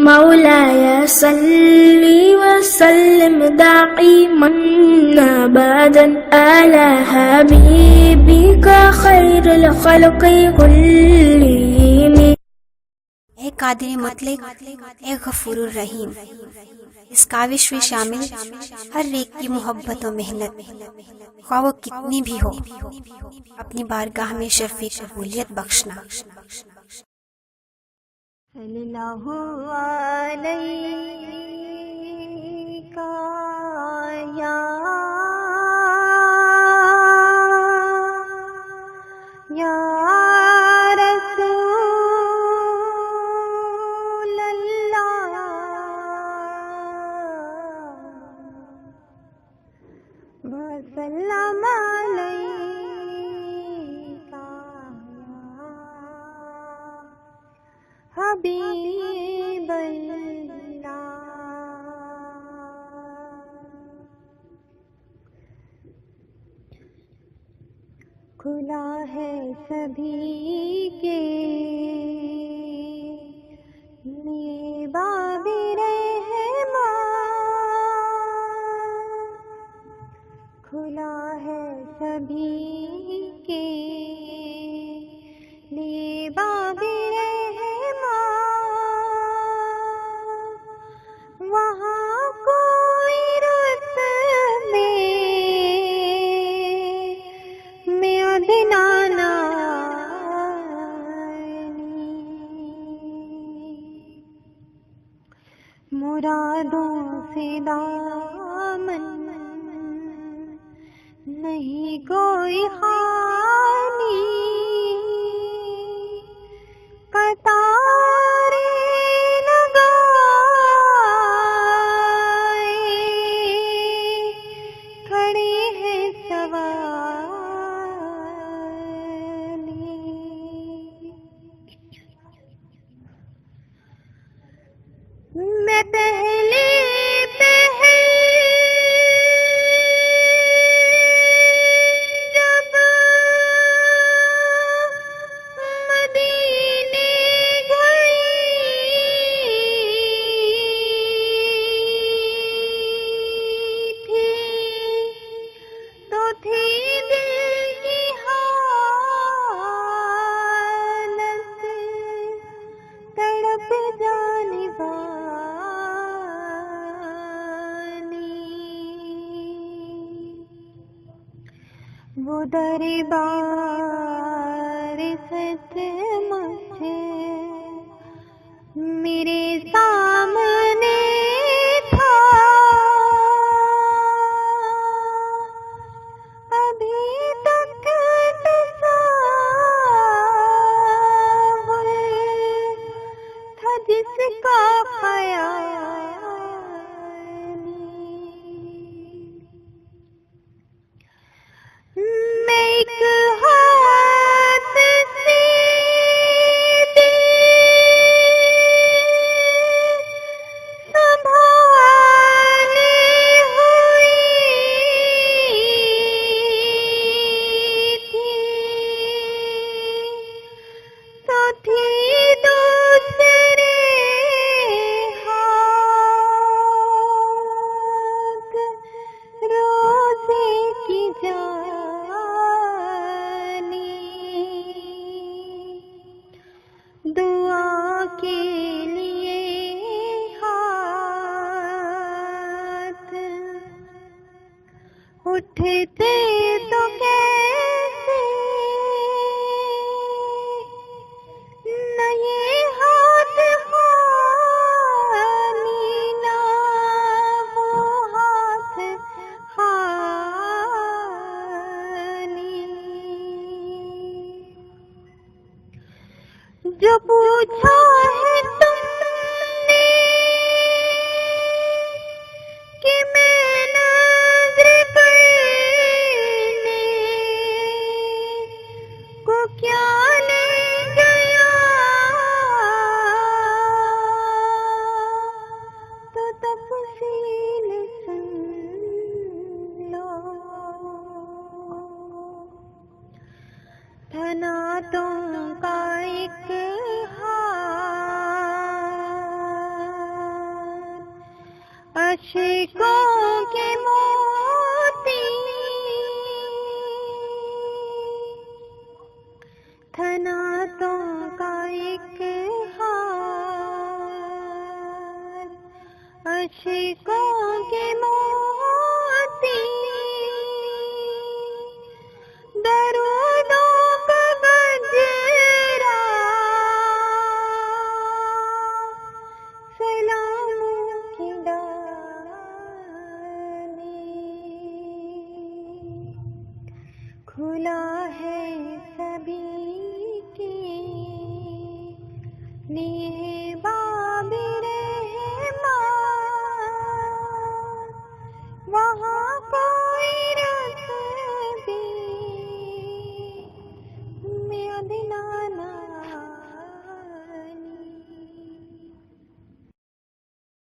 मौलाया सल्ली व सल्लिम दाइमन अबदन अला हबीबिका खैरुल खल्क़ि कुल्लिहिम। ए कादिर मुतलक, ए गफूरुर रहीम, इस काविश में शामिल हर एक की मोहब्बत और मेहनत, ख्वाह वो कितनी भी हो, अपनी बारगाह में शर्फ़े कबूलियत बख्शना। सल्लल्लाहु अलैका या वसल्लम अलैका या हबीबल्लाह। खुला है सभी के लिए बाबे खुला है सभी के लिए बाबे रहमान। वहाँ कोई रुत में अदनाना मुरादों से दामन नहीं कोई खानी। कतारे लगाए खड़े हैं सवाली। मैं पहले वो दरबार सचमुच मेरे सामने था। अभी तक तस्वुर था जिसका ख्याल दुआ के लिए हाथ उठते तो कैसे न ये हाथ खाली ना वो हाथ खाली। जो पूछा है तुमने कि मैं नज़र करने अशकों के मोती थनातों का एक हार, अशकों के मोती